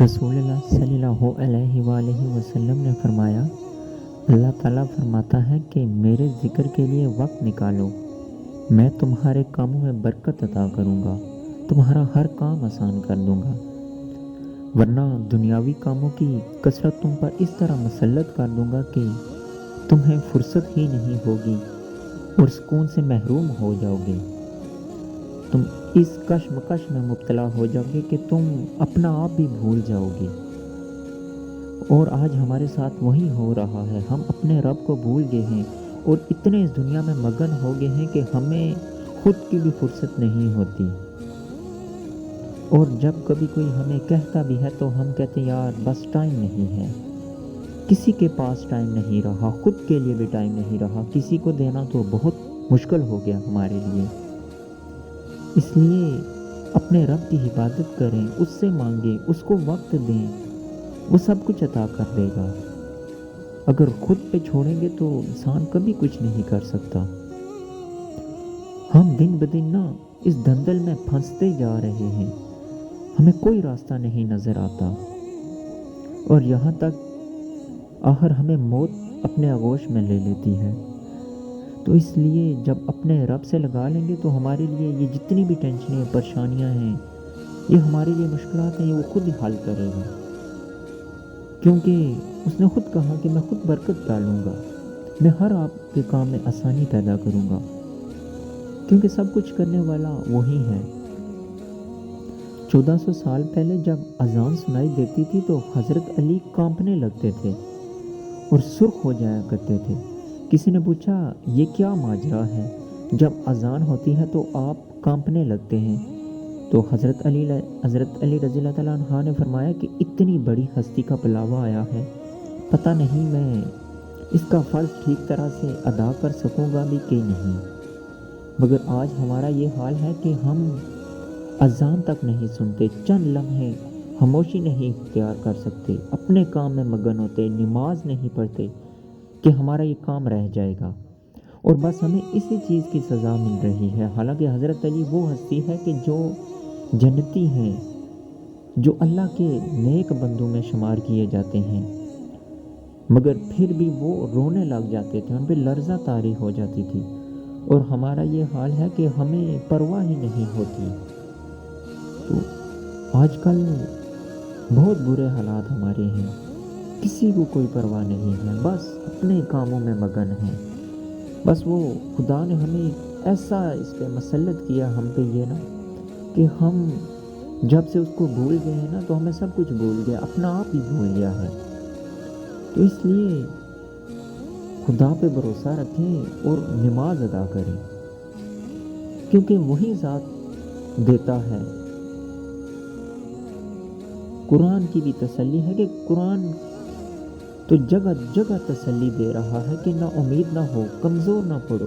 رسول اللہ صلی اللہ علیہ وآلہ وسلم نے فرمایا، اللہ تعالیٰ فرماتا ہے کہ میرے ذکر کے لیے وقت نکالو، میں تمہارے کاموں میں برکت عطا کروں گا، تمہارا ہر کام آسان کر دوں گا، ورنہ دنیاوی کاموں کی کثرت تم پر اس طرح مسلط کر دوں گا کہ تمہیں فرصت ہی نہیں ہوگی اور سکون سے محروم ہو جاؤ گے۔ تم اس کشمکش میں مبتلا ہو جاؤ گے کہ تم اپنا آپ بھی بھول جاؤ گے۔ اور آج ہمارے ساتھ وہی ہو رہا ہے، ہم اپنے رب کو بھول گئے ہیں اور اتنے اس دنیا میں مگن ہو گئے ہیں کہ ہمیں خود کی بھی فرصت نہیں ہوتی۔ اور جب کبھی کوئی ہمیں کہتا بھی ہے تو ہم کہتے ہیں یار بس ٹائم نہیں ہے، کسی کے پاس ٹائم نہیں رہا، خود کے لیے بھی ٹائم نہیں رہا، کسی کو دینا تو بہت مشکل ہو گیا ہمارے لیے۔ اس لیے اپنے رب کی عبادت کریں، اس سے مانگیں، اس کو وقت دیں، وہ سب کچھ عطا کر دے گا۔ اگر خود پہ چھوڑیں گے تو انسان کبھی کچھ نہیں کر سکتا۔ ہم دن بدن اس دھندل میں پھنستے جا رہے ہیں، ہمیں کوئی راستہ نہیں نظر آتا، اور یہاں تک آخر ہمیں موت اپنے آغوش میں لے لیتی ہے۔ تو اس لیے جب اپنے رب سے لگا لیں گے تو ہمارے لیے یہ جتنی بھی ٹینشنیں پریشانیاں ہیں، یہ ہمارے لیے مشکلات ہیں، یہ وہ خود ہی حل کرے گا، کیونکہ اس نے خود کہا کہ میں خود برکت ڈالوں گا، میں ہر آپ کے کام میں آسانی پیدا کروں گا، کیونکہ سب کچھ کرنے والا وہی ہے۔ 1400 سال پہلے جب اذان سنائی دیتی تھی تو حضرت علی کانپنے لگتے تھے اور سرخ ہو جایا کرتے تھے۔ کسی نے پوچھا یہ کیا ماجرا ہے، جب اذان ہوتی ہے تو آپ کانپنے لگتے ہیں؟ تو حضرت علی رضی اللہ تعالیٰ عنہ نے فرمایا کہ اتنی بڑی ہستی کا بلاوا آیا ہے، پتہ نہیں میں اس کا فرض ٹھیک طرح سے ادا کر سکوں گا بھی کہ نہیں۔ مگر آج ہمارا یہ حال ہے کہ ہم اذان تک نہیں سنتے، چند لمحے خاموشی نہیں اختیار کر سکتے، اپنے کام میں مگن ہوتے، نماز نہیں پڑھتے کہ ہمارا یہ کام رہ جائے گا، اور بس ہمیں اسی چیز کی سزا مل رہی ہے۔ حالانکہ حضرت علی وہ ہستی ہے کہ جو جنتی ہیں، جو اللہ کے نیک بندوں میں شمار کیے جاتے ہیں، مگر پھر بھی وہ رونے لگ جاتے تھے، ان پہ لرزہ طاری ہو جاتی تھی، اور ہمارا یہ حال ہے کہ ہمیں پرواہ ہی نہیں ہوتی۔ تو آج کل بہت برے حالات ہمارے ہیں، کسی کو کوئی پرواہ نہیں ہے، بس اپنے کاموں میں مگن ہیں۔ بس وہ خدا نے ہمیں ایسا اس پہ مسلط کیا ہم پہ یہ کہ ہم جب سے اس کو بھول گئے ہیں تو ہمیں سب کچھ بھول گیا، اپنا آپ ہی بھول گیا ہے۔ تو اس لیے خدا پہ بھروسہ رکھیں اور نماز ادا کریں، کیونکہ وہی ذات دیتا ہے۔ قرآن کی بھی تسلی ہے کہ قرآن تو جگہ جگہ تسلی دے رہا ہے کہ نہ امید نہ ہو، کمزور نہ پڑو،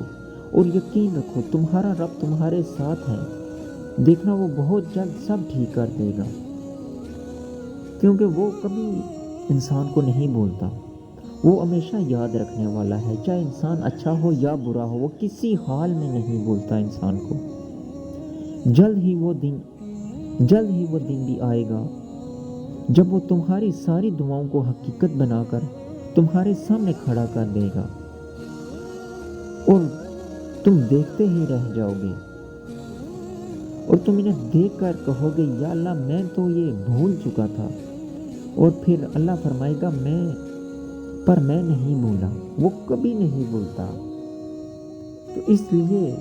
اور یقین رکھو تمہارا رب تمہارے ساتھ ہے، دیکھنا وہ بہت جلد سب ٹھیک کر دے گا، کیونکہ وہ کبھی انسان کو نہیں بولتا، وہ ہمیشہ یاد رکھنے والا ہے، چاہے انسان اچھا ہو یا برا ہو، وہ کسی حال میں نہیں بولتا انسان کو۔ جلد ہی وہ دن بھی آئے گا جب وہ تمہاری ساری دعاؤں کو حقیقت بنا کر تمہارے سامنے کھڑا کر دے گا، اور تم دیکھتے ہی رہ جاؤ گے، اور تم انہیں دیکھ کر کہو گے یا اللہ میں تو یہ بھول چکا تھا، اور پھر اللہ فرمائے گا میں نہیں بھولا، وہ کبھی نہیں بھولتا۔ تو اس لیے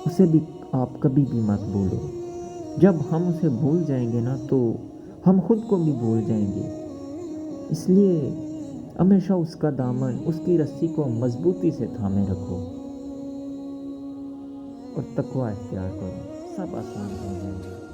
اسے بھی آپ کبھی بھی مت بھولو۔ جب ہم اسے بھول جائیں گے تو ہم خود کو بھی بھول جائیں گے۔ اس لیے ہمیشہ اس کا دامن، اس کی رسی کو مضبوطی سے تھامے رکھو اور تقوی اختیار کرو، سب آسان ہو جائے گا۔